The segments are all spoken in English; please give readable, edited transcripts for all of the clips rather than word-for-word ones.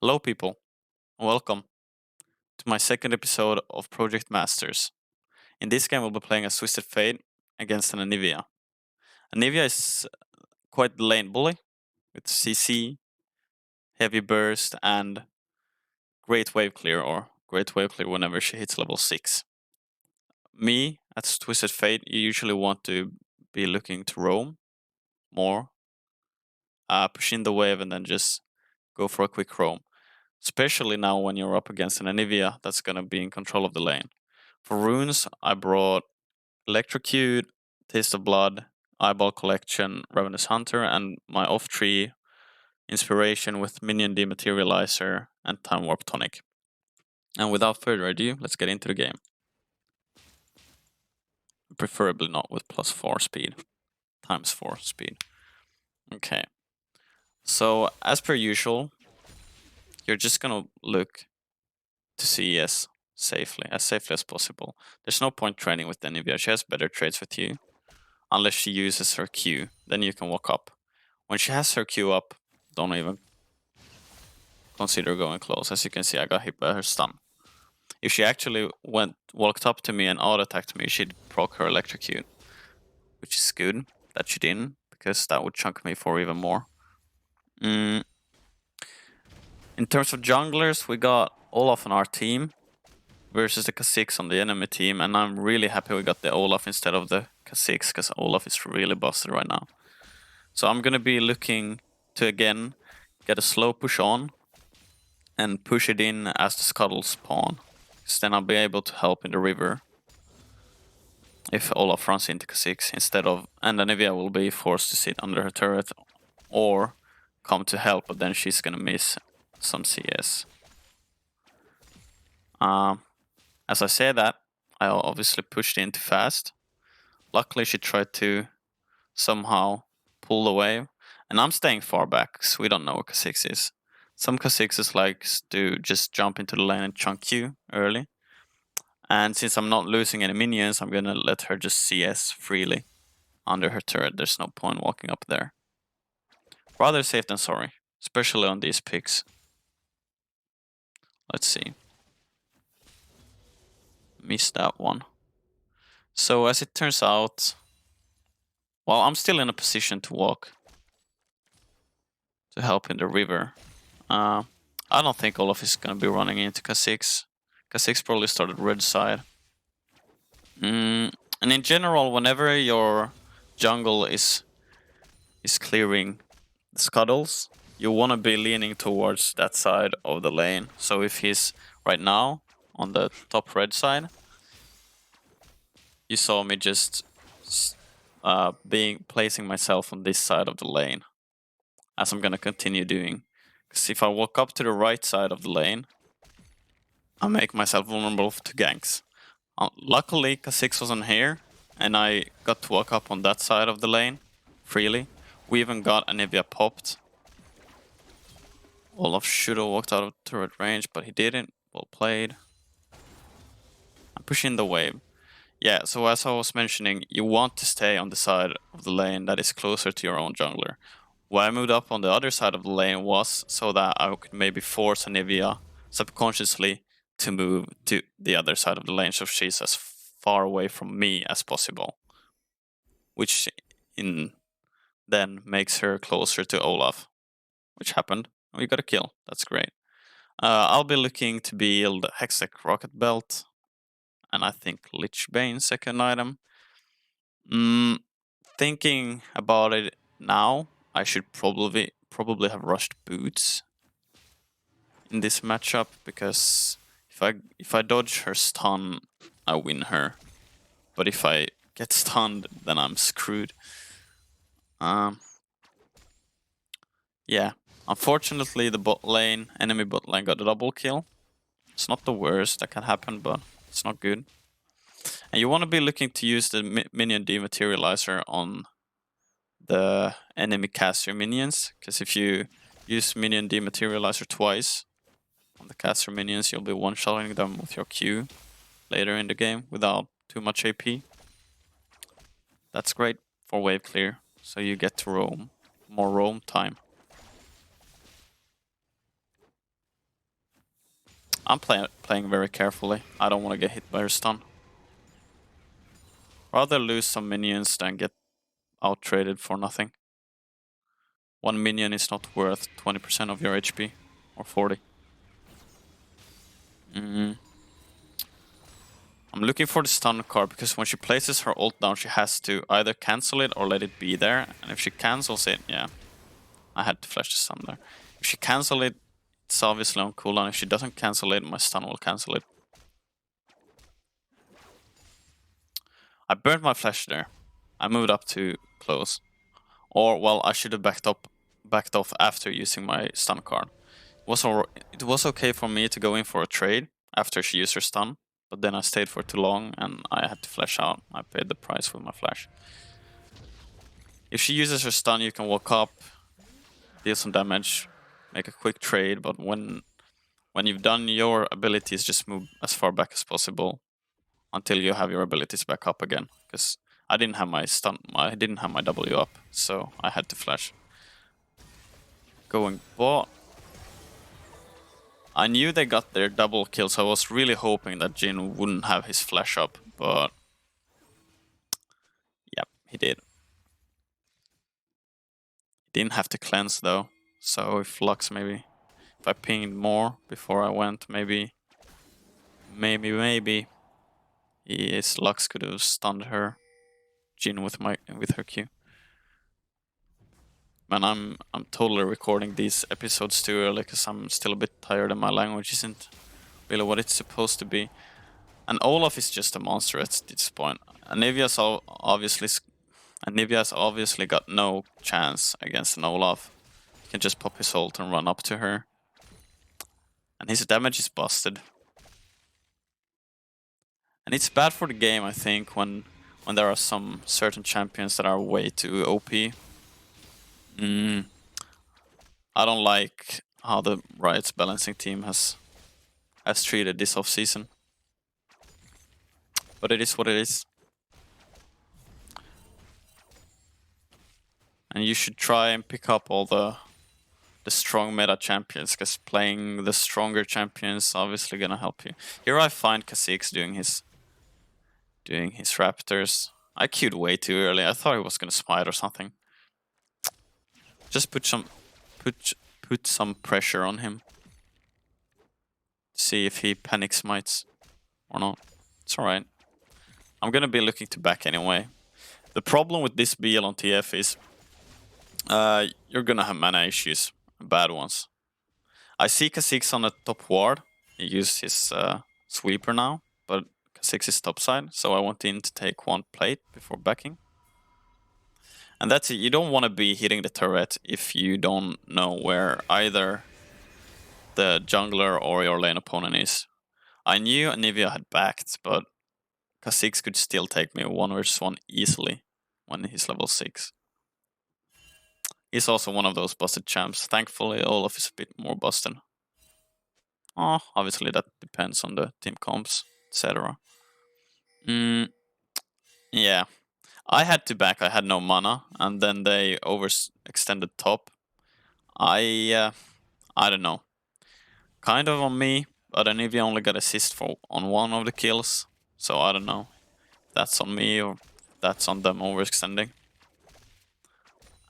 Hello, people, and welcome to my second episode of Project Masters. In this game, we'll be playing as Twisted Fate against an Anivia. Anivia is quite the lane bully with CC, heavy burst, and great wave clear, or great wave clear whenever she hits level 6. Me, as Twisted Fate, you usually want to be looking to roam more, push in the wave, and then just go for a quick roam. Especially now when you're up against an Anivia that's going to be in control of the lane. For runes, I brought Electrocute, Taste of Blood, Eyeball Collection, Ravenous Hunter, and my off tree inspiration with Minion Dematerializer and Time Warp Tonic. And without further ado, let's get into the game. Preferably not with +4 speed, times 4 speed. Okay. So, as per usual, you're just gonna look to CES as safely as possible. There's no point training with Anivia, she has better trades with you. Unless she uses her Q, then you can walk up. When she has her Q up, don't even consider going close. As you can see, I got hit by her stun. If she actually walked up to me and auto-attacked me, she'd proc her electrocute. Which is good that she didn't, because that would chunk me for even more. In terms of junglers, we got Olaf on our team versus the Kha'Zix on the enemy team, and I'm really happy we got the Olaf instead of the Kha'Zix, because Olaf is really busted right now. So I'm gonna be looking to again get a slow push on and push it in as the Scuttle spawn. Because then I'll be able to help in the river if Olaf runs into Kha'Zix instead of, and Anivia will be forced to sit under her turret or come to help, but then she's gonna miss some CS. As I say that, I obviously pushed in too fast. Luckily she tried to somehow pull the wave, and I'm staying far back because we don't know what Kha'Zix is. Some Kha'Zixes likes to just jump into the lane and chunk you early. And since I'm not losing any minions, I'm gonna let her just CS freely under her turret. There's no point walking up there. Rather safe than sorry, especially on these picks. Let's see. Missed that one. So as it turns out, well, I'm still in a position to walk to help in the river. I don't think Olaf is gonna be running into Kha'Zix. Kha'Zix probably started red side. And in general, whenever your jungle is clearing the scuttles, you want to be leaning towards that side of the lane. So if he's right now on the top red side, you saw me just placing myself on this side of the lane, as I'm gonna continue doing. Because if I walk up to the right side of the lane, I make myself vulnerable to ganks. Luckily, Kha'Zix wasn't here, and I got to walk up on that side of the lane freely. We even got Anivia popped. Olaf should have walked out of turret range, but he didn't. Well played. I'm pushing the wave. Yeah, so as I was mentioning, you want to stay on the side of the lane that is closer to your own jungler. Why I moved up on the other side of the lane was so that I could maybe force Anivia subconsciously to move to the other side of the lane so she's as far away from me as possible. Which then makes her closer to Olaf. Which happened. We got a kill. That's great. I'll be looking to build Hextech Rocket Belt, and I think Lichbane second item. Thinking about it now, I should probably have rushed Boots in this matchup, because if I dodge her stun, I win her. But if I get stunned, then I'm screwed. Yeah. Unfortunately, the enemy bot lane got a double kill. It's not the worst that can happen, but it's not good. And you want to be looking to use the minion dematerializer on the enemy caster minions, because if you use minion dematerializer twice on the caster minions, you'll be one-shotting them with your Q later in the game without too much AP. That's great for wave clear, so you get to roam, more roam time. I'm playing very carefully. I don't want to get hit by her stun. Rather lose some minions than get out-traded for nothing. One minion is not worth 20% of your HP, or 40. I'm looking for the stun card because when she places her ult down, she has to either cancel it or let it be there. And if she cancels it, yeah, I had to flash the stun there. If she cancels it, it's obviously on cooldown. If she doesn't cancel it, my stun will cancel it. I burned my flash there. I moved up too close. Or, well, I should have backed off after using my stun card. It was okay for me to go in for a trade after she used her stun, but then I stayed for too long and I had to flash out. I paid the price with my flash. If she uses her stun, you can walk up, deal some damage, make a quick trade, but when you've done your abilities, just move as far back as possible until you have your abilities back up again. Because I didn't have my stun, I didn't have my W up, so I had to flash. Going bot. I knew they got their double kill, so I was really hoping that Jhin wouldn't have his flash up, but yep, he did. He didn't have to cleanse though, so if Lux maybe, if I pinged more before I went, maybe his Lux could have stunned her, Jhin with her Q. Man, I'm totally recording these episodes too early because I'm still a bit tired and my language isn't really what it's supposed to be. And Olaf is just a monster at this point. Anivia's obviously got no chance against an Olaf. He can just pop his ult and run up to her. And his damage is busted. And it's bad for the game, I think, when there are some certain champions that are way too OP. I don't like how the Riot's balancing team has treated this off-season. But it is what it is. And you should try and pick up all the strong meta champions, because playing the stronger champions is obviously gonna help you. Here I find Kha'Zix doing his raptors. I queued way too early. I thought he was gonna smite or something. Just put some pressure on him. See if he panic smites or not. It's alright. I'm gonna be looking to back anyway. The problem with this BL on TF is you're gonna have mana issues, bad ones. I see Kha'Zix on the top ward. He used his sweeper now, but Kha'Zix is topside, so I want in to take one plate before backing. And that's it. You don't want to be hitting the turret if you don't know where either the jungler or your lane opponent is. I knew Anivia had backed, but Kha'Zix could still take me 1 vs 1 easily when he's level 6. He's also one of those busted champs. Thankfully, Olaf is a bit more busted. Oh, obviously that depends on the team comps, etc. Yeah. I had to back, I had no mana, and then they overextended top. I don't know. Kind of on me, but Anivia only got assist on one of the kills, so I don't know if that's on me or that's on them overextending.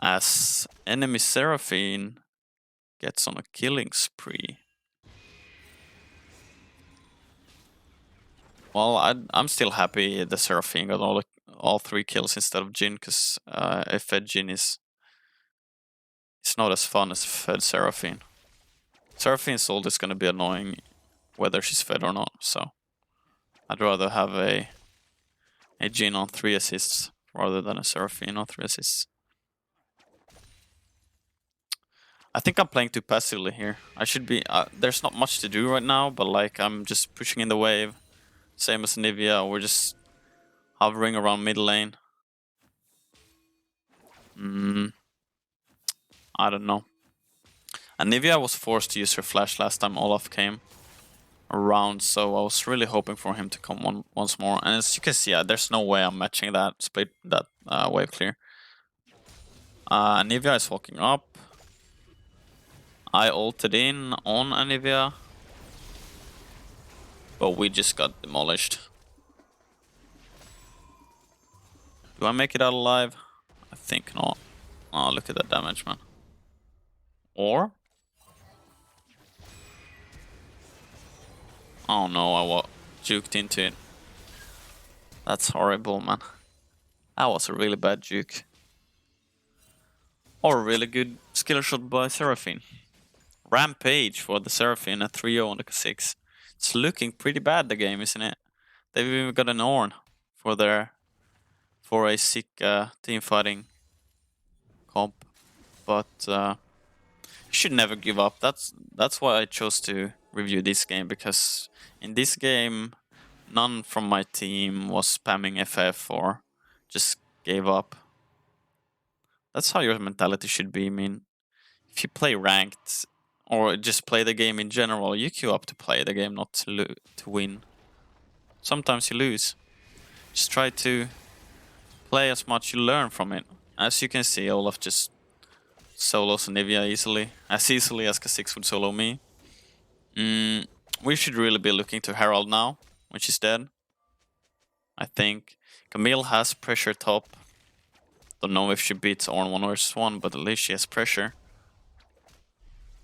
As enemy Seraphine gets on a killing spree. Well, I'm still happy the Seraphine got all 3 kills instead of Jhin, because if fed Jhin it's not as fun as fed Seraphine. Seraphine's ult is gonna be annoying whether she's fed or not, so I'd rather have a Jhin on 3 assists rather than a Seraphine on 3 assists. I think I'm playing too passively here. I should be. There's not much to do right now, but like I'm just pushing in the wave, same as Nivea. We're just hovering around mid lane. I don't know. And Nivea was forced to use her flash last time Olaf came around, so I was really hoping for him to come once more. And as you can see, there's no way I'm matching that wave clear. Nivea is walking up. I ulted in on Anivia. But we just got demolished. Do I make it out alive? I think not. Oh, look at that damage, man. Or? Oh no, I juked into it. That's horrible, man. That was a really bad juke. Or a really good skill shot by Seraphine. Rampage for the Seraphine at 3-0 on the Kha'Zix. It's looking pretty bad, the game, isn't it? They've even got an Ornn for a sick team fighting comp. But you should never give up. That's why I chose to review this game, because in this game none from my team was spamming FF or just gave up. That's how your mentality should be. I mean, if you play ranked or just play the game in general, you queue up to play the game, not to win. Sometimes you lose. Just try to play as much you learn from it. As you can see, Olaf just solos Anivia easily as Kha'Zix would solo me. We should really be looking to Herald now, when she's dead. I think Camille has pressure top. Don't know if she beats Ornn 1 vs 1, but at least she has pressure.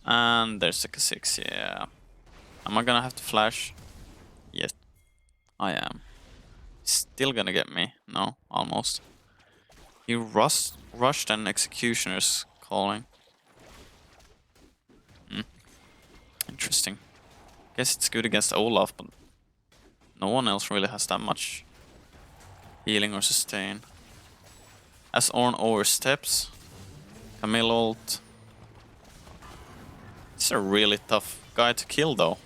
And there's the Kha'Zix, yeah. Am I gonna have to flash? Yes, I am. Still gonna get me. No, almost. He rushed an Executioner's calling. Interesting. Guess it's good against Olaf, but no one else really has that much healing or sustain. As Ornn oversteps, Camille ult. It's a really tough guy to kill though.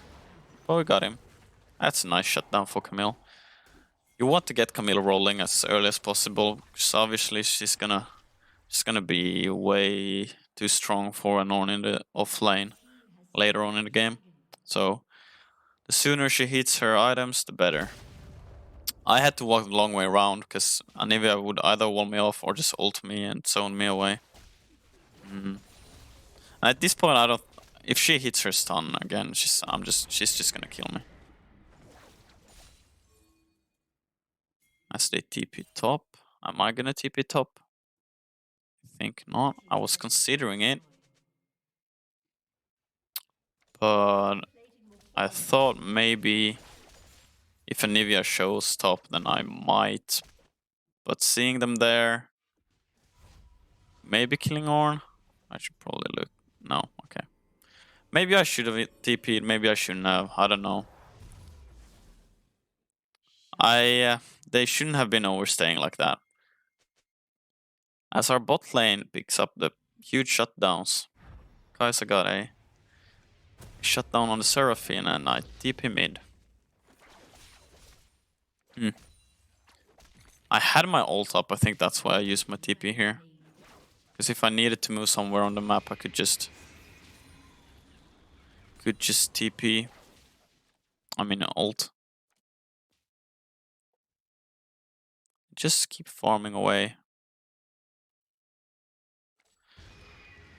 But we got him. That's a nice shutdown for Camille. You want to get Camille rolling as early as possible, because obviously she's gonna be way too strong for an Ornn in the off lane later on in the game. So the sooner she hits her items, the better. I had to walk the long way around because Anivia would either wall me off or just ult me and zone me away. At this point, I don't. If she hits her stun again, she's just gonna kill me. As they TP top, am I gonna TP top? I think not. I was considering it, but I thought maybe if Anivia shows top, then I might. But seeing them there, maybe killing Ornn. I should probably look. No, okay. Maybe I should have TP'd, maybe I shouldn't have. I don't know. They shouldn't have been overstaying like that. As our bot lane picks up the huge shutdowns, Kai'Sa got a shutdown on the Seraphine and I TP mid. I had my ult up, I think that's why I used my TP here. Because if I needed to move somewhere on the map, I could just TP. I mean ult. Just keep farming away.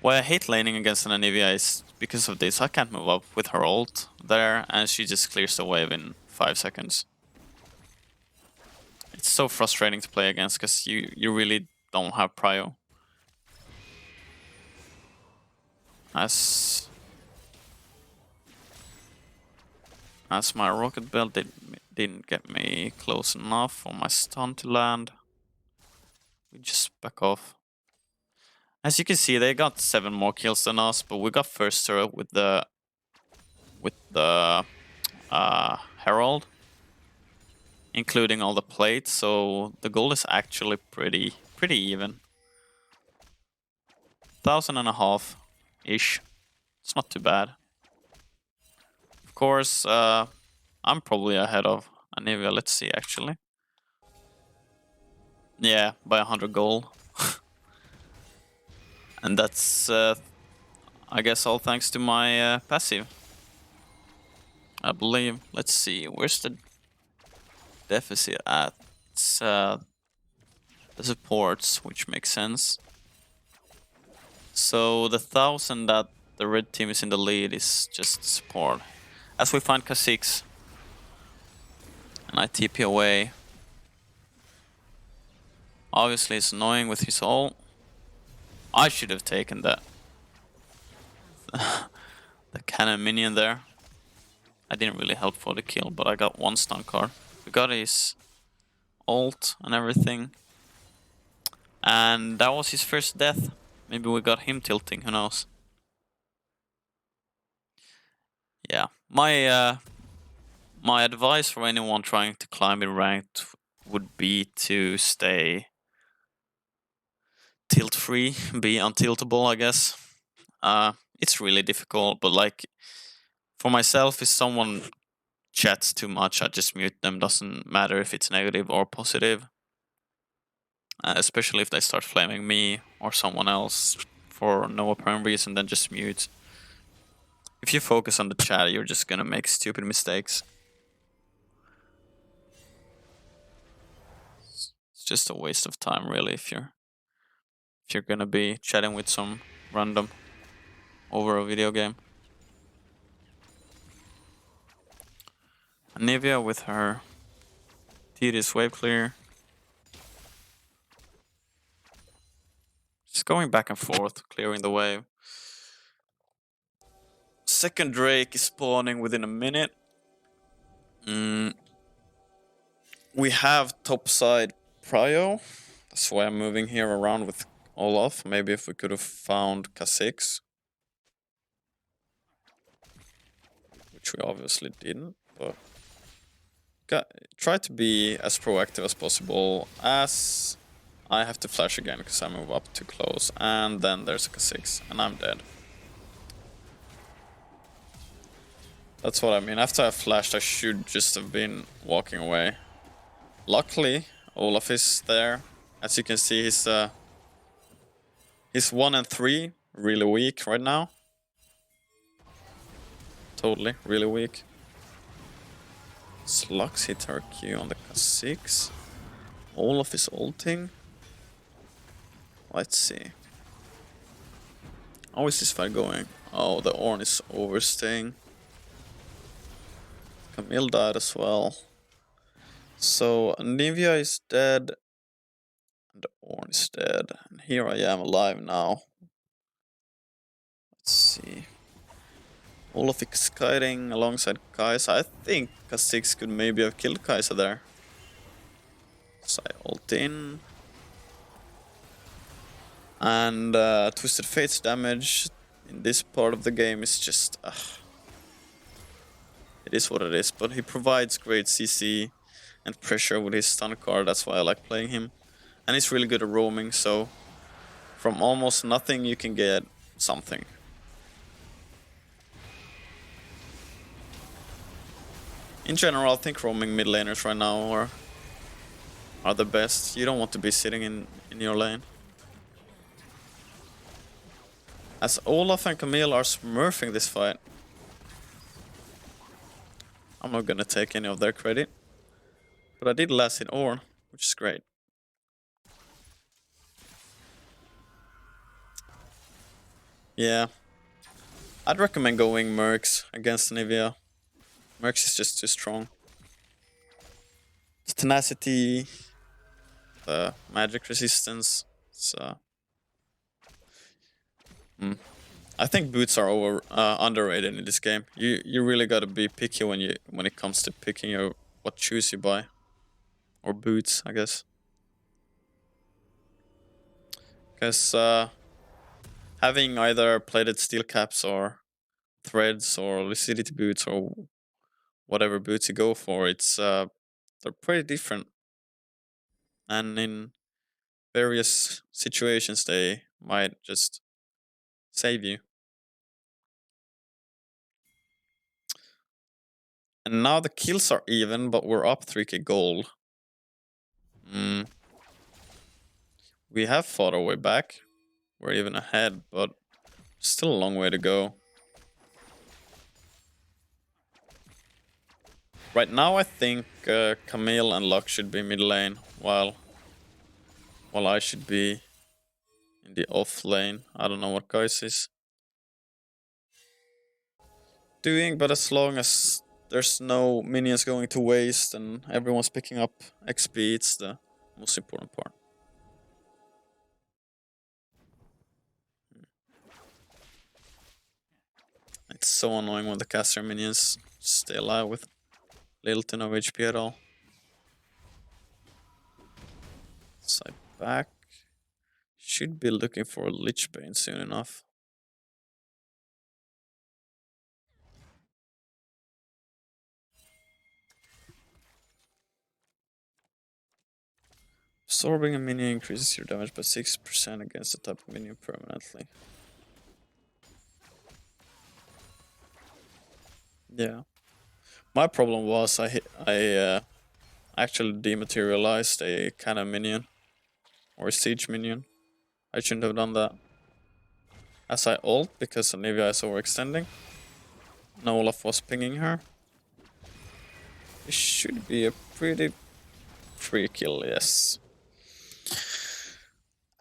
Why I hate laning against an Anivia is because of this. I can't move up with her ult there, and she just clears the wave in 5 seconds. It's so frustrating to play against because you really don't have prio. As my rocket belt didn't get me close enough for my stun to land, we just back off. As you can see, they got 7 more kills than us, but we got first turret with the Herald, including all the plates. So the goal is actually pretty even. 1,500 ish. It's not too bad. Of course, I'm probably ahead of Anivia. Let's see, actually. Yeah, by 100 gold. And that's, I guess, all thanks to my passive. I believe. Let's see, where's the deficit at? It's the supports, which makes sense. So the 1,000 that the red team is in the lead is just support. As we find Kha'Zix. And I TP away. Obviously it's annoying with his ult. I should have taken that. The cannon minion there. I didn't really help for the kill, but I got one stun card. We got his ult and everything. And that was his first death. Maybe we got him tilting, who knows. Yeah, my advice for anyone trying to climb in ranked would be to stay tilt free, be untiltable, I guess. It's really difficult, but like for myself, if someone chats too much, I just mute them. Doesn't matter if it's negative or positive. Especially if they start flaming me or someone else for no apparent reason, then just mute. If you focus on the chat, you're just gonna make stupid mistakes. It's just a waste of time, really, if you're gonna be chatting with some random over a video game. Anivia with her tedious wave clear. Just going back and forth, clearing the wave. Second Drake is spawning within a minute. We have topside Prio. That's why I'm moving here around with Olaf. Maybe if we could have found Kha'Zix. Which we obviously didn't, but try to be as proactive as possible, as I have to flash again because I move up too close, and then there's a Kha'Zix, and I'm dead. That's what I mean. After I flashed, I should just have been walking away. Luckily, Olaf is there. As you can see, he's 1 and 3, really weak right now. Totally, really weak. Slugs hit her Q on the Kha'Zix. Olaf is ulting. Let's see. How is this fight going? Oh, the Ornn is overstaying. Camille died as well. So Anivia is dead. And the Ornn is dead. And here I am alive now. Let's see. Olaf is kiting alongside Kai'Sa. I think Kha'Zix could maybe have killed Kai'Sa there. So I ult in. And Twisted Fate's damage in this part of the game is just... it is what it is, but he provides great CC and pressure with his stun card. That's why I like playing him. And he's really good at roaming, so from almost nothing you can get something. In general, I think roaming mid laners right now are the best. You don't want to be sitting in your lane. As Olaf and Camille are smurfing this fight. I'm not gonna take any of their credit. But I did last in Ornn, which is great. Yeah. I'd recommend going Mercs against Anivia. Mercs is just too strong. The tenacity, the magic resistance. It's, I think boots are underrated in this game. You really gotta be picky when it comes to picking what shoes you buy, or boots, I guess. Because having either plated steel caps or threads or lucidity boots or whatever boots you go for, it's they're pretty different, and in various situations they might just save you. And now the kills are even, but we're up 3k gold. We have fought our way back. We're even ahead, but still a long way to go. Right now I think Camille and Lux should be mid lane, while I should be in the off lane. I don't know what Kai'Sa is doing, but as long as there's no minions going to waste and everyone's picking up XP. It's the most important part. It's so annoying when the caster minions stay alive with little to no HP at all. Side back. Should be looking for a Lich Bane soon enough. Absorbing a minion increases your damage by 6% against the type of minion permanently. Yeah. My problem was I actually dematerialized a cannon minion or a siege minion. I shouldn't have done that. As I ult because Anivia is overextending. Now Olaf was pinging her. It should be a pretty free kill, yes.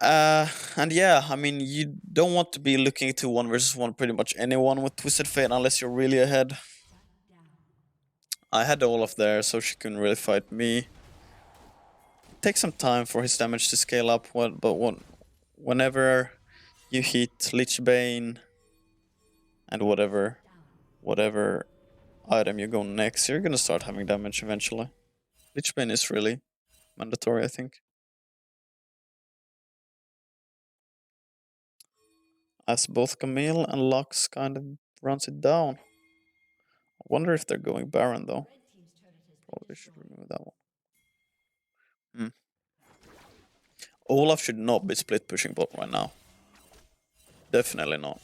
And yeah, I mean, you don't want to be looking to 1 versus 1 pretty much anyone with Twisted Fate unless you're really ahead. I had Olaf there, so she couldn't really fight me. It takes some time for his damage to scale up, whenever you hit Lich Bane and whatever item you go next, you're gonna start having damage eventually. Lich Bane is really mandatory, I think. As both Camille and Lux kind of runs it down. I wonder if they're going Baron though. Probably should remove that one. Olaf should not be split pushing bot right now. Definitely not.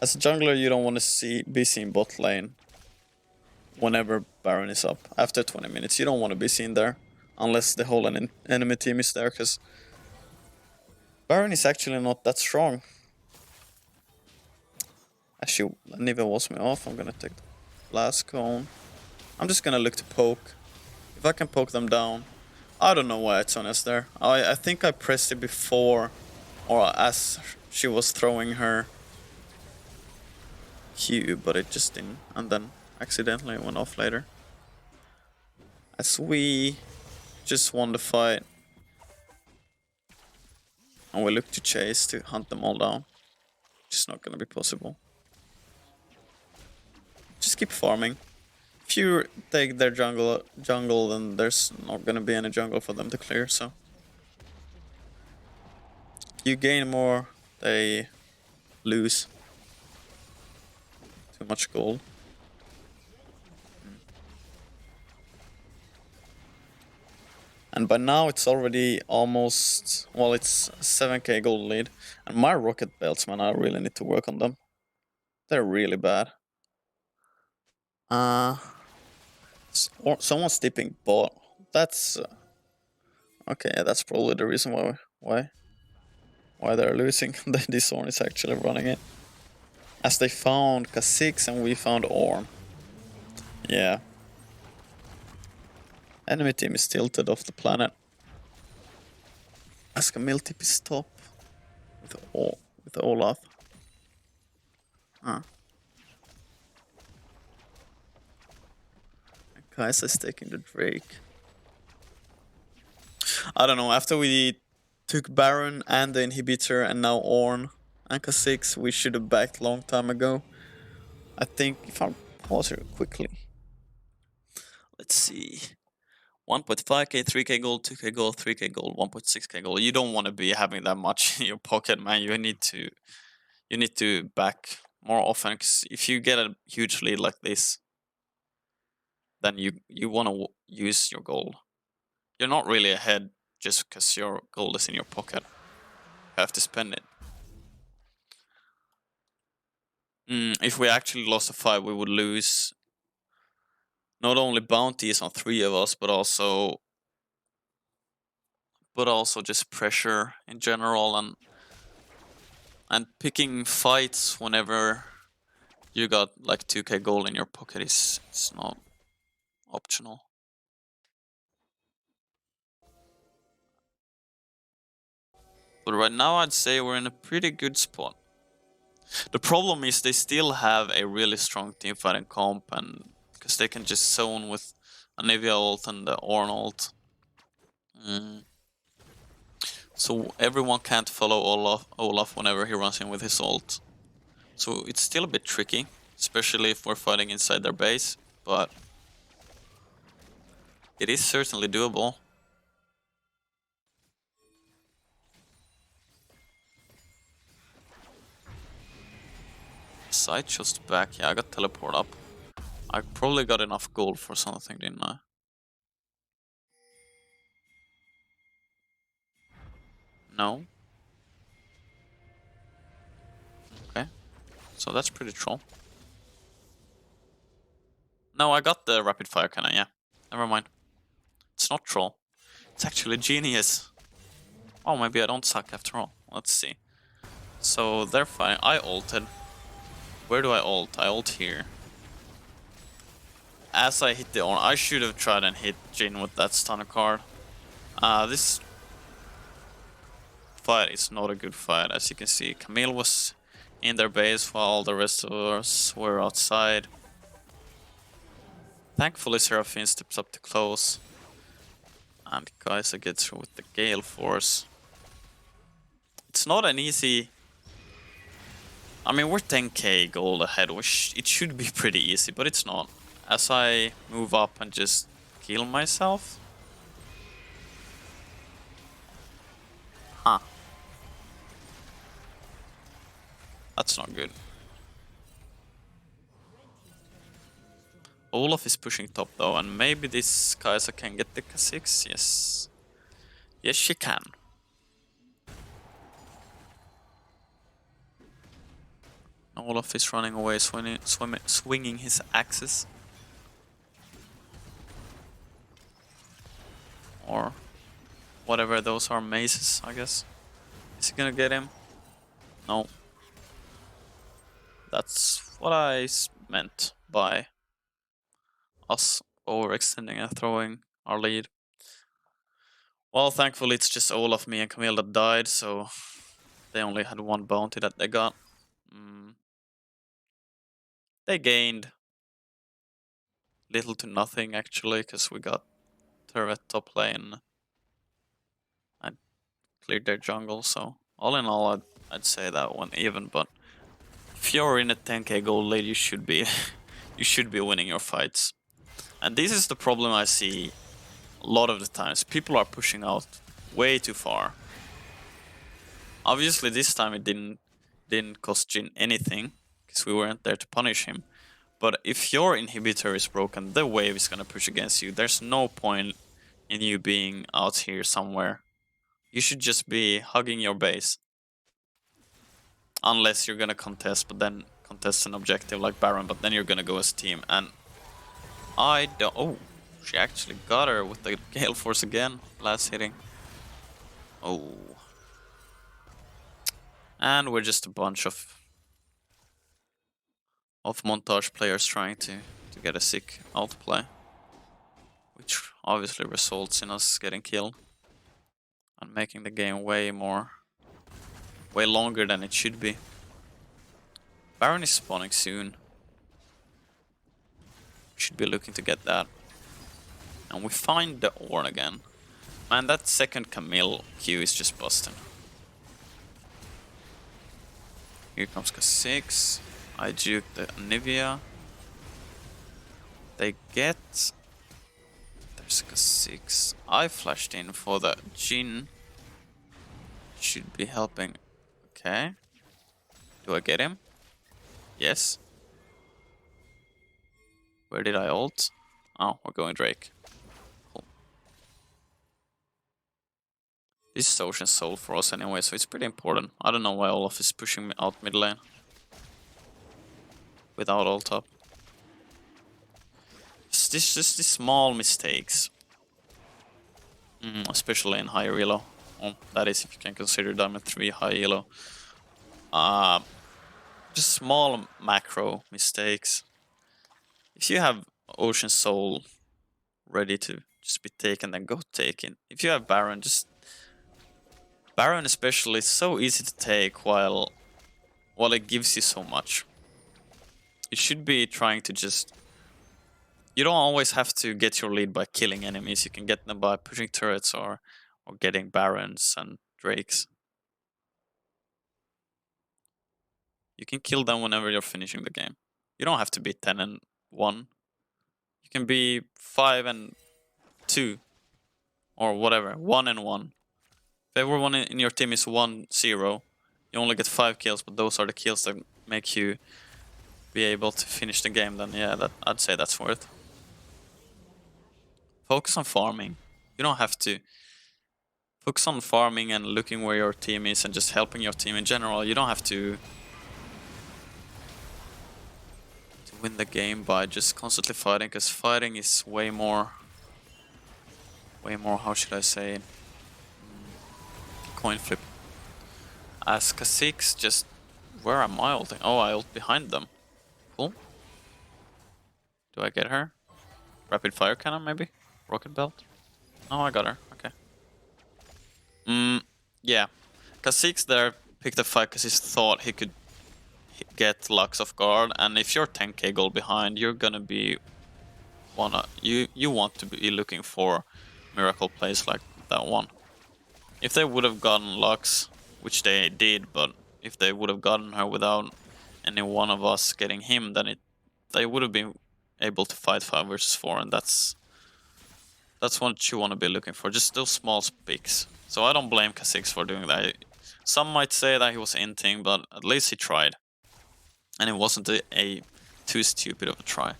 As a jungler, you don't want to be seen bot lane whenever Baron is up. After 20 minutes, you don't want to be seen there. Unless the whole enemy team is there, because Baron is actually not that strong. Actually, Nivea walls me off. I'm gonna take the blast cone. I'm just gonna look to poke. If I can poke them down. I don't know why Sonya's there. I think I pressed it before, or as she was throwing her Q, but it just didn't. And then accidentally it went off later. As we just won the fight. And we look to chase to hunt them all down. Which is not gonna be possible. Just keep farming. If you take their jungle, then there's not gonna be any jungle for them to clear, so. You gain more, they lose. Too much gold. And by now it's already almost, well, it's 7k gold lead. And my rocket belts, man, I really need to work on them. They're really bad. Someone's dipping bot. That's okay. That's probably the reason why they're losing. This Ornn is actually running it. As they found Kha'Zix and we found Ornn. Yeah. Enemy team is tilted off the planet. As Camille tip is top with Olaf. Kai'Sa is taking the Drake. I don't know, after we took Baron and the inhibitor and now Ornn and Kha'Zix, we should have backed long time ago. I think if I pause here quickly. Let's see. 1.5k, 3k gold, 2k gold, 3k gold, 1.6k gold. You don't want to be having that much in your pocket, man. You need to back more often, because if you get a huge lead like this, then you want to use your gold. You're not really ahead just because your gold is in your pocket. You have to spend it. If we actually lost a fight, we would lose not only bounties on 3 of us, but also just pressure in general, and picking fights whenever you got like 2k gold in your pocket it's not optional. But right now I'd say we're in a pretty good spot. The problem is they still have a really strong teamfighting comp, and because they can just zone with Anivia ult and the Ornn ult. So everyone can't follow Olaf whenever he runs in with his ult. So it's still a bit tricky, especially if we're fighting inside their base, but it is certainly doable. Side just back, yeah, I got teleport up. I probably got enough gold for something, didn't I? No? Okay. So that's pretty troll. No, I got the rapid fire cannon, yeah. Never mind. It's not troll. It's actually genius. Oh, maybe I don't suck after all. Let's see. So they're fine. I ulted. Where do I ult? I ult here. As I hit the Ornn, I should have tried and hit Jhin with that stunner card. This fight is not a good fight, as you can see. Camille was in their base while the rest of us were outside. Thankfully, Seraphine steps up to close. And Kai'Sa gets through with the Gale Force. It's not an easy... I mean, we're 10k gold ahead, which it should be pretty easy, but it's not. As I move up and just kill myself. Huh. That's not good. Olaf is pushing top though, and maybe this Kai'Sa can get the Kha'Zix. Yes. Yes, she can. Olaf is running away, swinging his axes. Or whatever those are, maces, I guess. Is he gonna get him? No. That's what I meant by us overextending and throwing our lead. Well, thankfully it's just Olaf, me, and Camille that died, so they only had one bounty that they got. They gained little to nothing actually, because we got turret top lane and cleared their jungle. So all in all, I'd say that one even. But if you're in a 10k gold lead, you should be you should be winning your fights. And this is the problem I see a lot of the times. People are pushing out way too far. Obviously, this time it didn't cost Jhin anything because we weren't there to punish him. But if your inhibitor is broken, the wave is gonna push against you. There's no point in you being out here somewhere. You should just be hugging your base. Unless you're gonna contest, but then contest an objective like Baron, but then you're gonna go as a team. And I don't... Oh, she actually got her with the Gale Force again. Last hitting. Oh. And we're just a bunch of montage players trying to get a sick outplay. Which obviously results in us getting killed. And making the game way longer than it should be. Baron is spawning soon. Should be looking to get that. And we find the Ornn again. Man, that second Camille Q is just busting. Here comes Kha'Zix. I juke the Anivia. They get... There's Kha'Zix. I flashed in for the Jhin. Should be helping. Okay. Do I get him? Yes. Where did I ult? Oh, we're going Drake. Cool. This is Ocean Soul for us anyway, so it's pretty important. I don't know why Olaf is pushing me out mid lane. Without ult up. It's just these small mistakes. Especially in high elo. Oh, that is if you can consider Diamond 3 high elo. Just small macro mistakes. If you have Ocean Soul ready to just be taken, then go take it. If you have Baron, just... Baron especially is so easy to take while well, it gives you so much. You should be trying to just... You don't always have to get your lead by killing enemies. You can get them by pushing turrets or getting barons and drakes. You can kill them whenever you're finishing the game. You don't have to be 10-1. You can be 5-2 or whatever, 1-1. If everyone in your team is 1-0, you only get 5 kills, but those are the kills that make you be able to finish the game. Then yeah, I'd say that's worth. Focus on farming. You don't have to. Focus on farming and looking where your team is and just helping your team in general. You don't have to win the game by just constantly fighting, because fighting is way more, how should I say it? Coin flip. As Kha'Zix, just... Where am I ulting? Oh, I ult behind them. Cool. Do I get her? Rapid fire cannon, maybe? Rocket belt? No, I got her. Okay. Yeah. Kha'Zix there picked a fight because he thought he could get Lux off guard, and if you're 10k gold behind, you're gonna be you want to be looking for miracle plays like that one. If they would have gotten Lux, which they did, but if they would have gotten her without any one of us getting him, then they would have been able to fight 5 versus 4, and that's what you want to be looking for, just those small picks. So I don't blame Kha'Zix for doing that. Some might say that he was inting, but at least he tried. And it wasn't a too stupid of a try.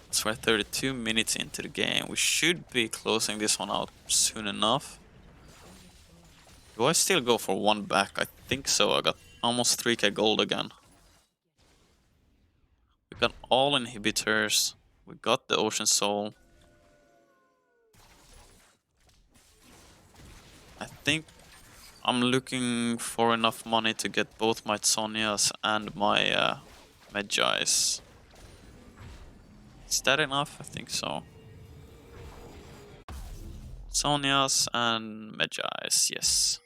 So we're 32 minutes into the game. We should be closing this one out soon enough. Do I still go for 1 back? I think so. I got almost 3k gold again. We got all inhibitors. We got the Ocean Soul. I think I'm looking for enough money to get both my Zhonya's and my Medjai's. Is that enough? I think so. Zhonya's and Medjai's, yes.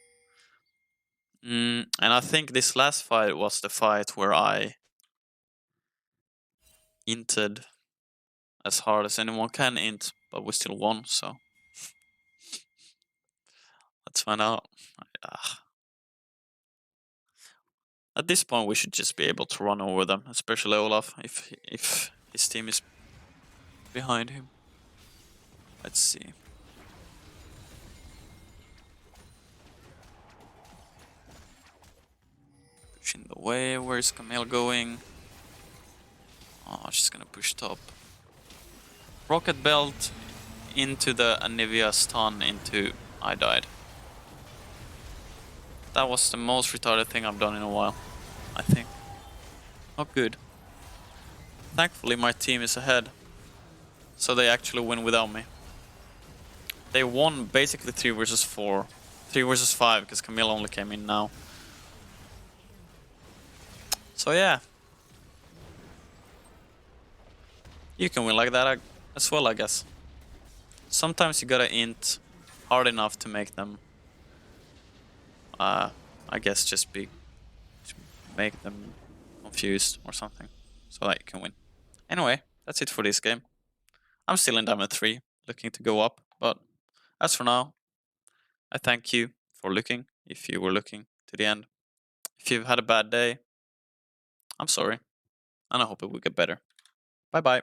And I think this last fight was the fight where I inted as hard as anyone can int, but we still won, so let's find out. At this point we should just be able to run over them, especially Olaf, if his team is behind him. Let's see. Pushing the way, where's Camille going? Oh, she's gonna push top. Rocket belt into the Anivia stun into I died. That was the most retarded thing I've done in a while, I think. Not good. Thankfully my team is ahead, so they actually win without me. They won basically 3 versus 4. 3 versus 5 because Camille only came in now. So yeah. You can win like that as well, I guess. Sometimes you gotta int hard enough to make them I guess just make them confused or something, so that you can win. Anyway, that's it for this game. I'm still in Diamond 3, looking to go up, but as for now, I thank you for looking, if you were looking to the end. If you've had a bad day, I'm sorry, and I hope it will get better. Bye bye.